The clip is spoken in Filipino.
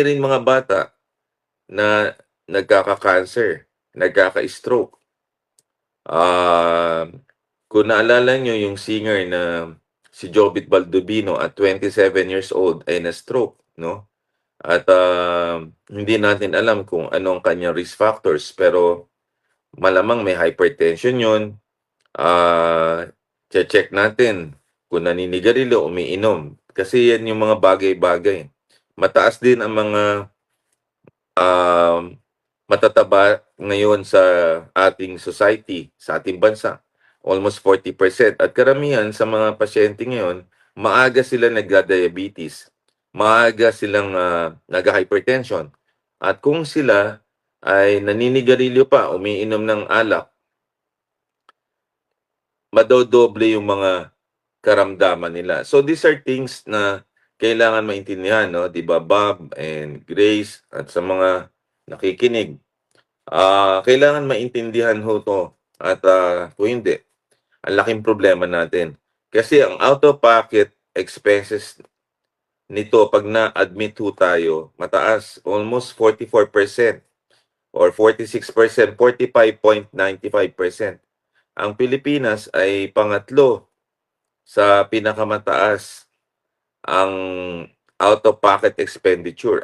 rin mga bata na nagkaka-cancer, nagkaka-stroke. Ah, kung naalala niyo yung singer na si Jovit Baldovino at 27 years old ay na-stroke, 'no? At, hindi natin alam kung ano ang kanyang risk factors pero malamang may hypertension 'yun. Che-check natin kung naninigarilyo, umiinom, kasi 'yan yung mga bagay-bagay. Mataas din ang mga, um, matataba ngayon sa ating society, sa ating bansa, almost 40%, at karamihan sa mga pasyente ngayon, maaga sila nagda-diabetes, maaga silang, nagha-hypertension. At kung sila ay naninigarilyo pa, umiinom ng alak, madodoble yung mga karamdaman nila. So these are things na kailangan maintindihan, 'no, 'di ba, Bob and Grace, at sa mga nakikinig. Kailangan maintindihan ho 'to, at, kung hindi, ang laking problema natin. Kasi ang out-of-pocket expenses nito 'pag na-admit ho tayo, mataas, almost 44% or 46%, 45.95%. Ang Pilipinas ay pangatlo sa pinakamataas ang out-of-pocket expenditure.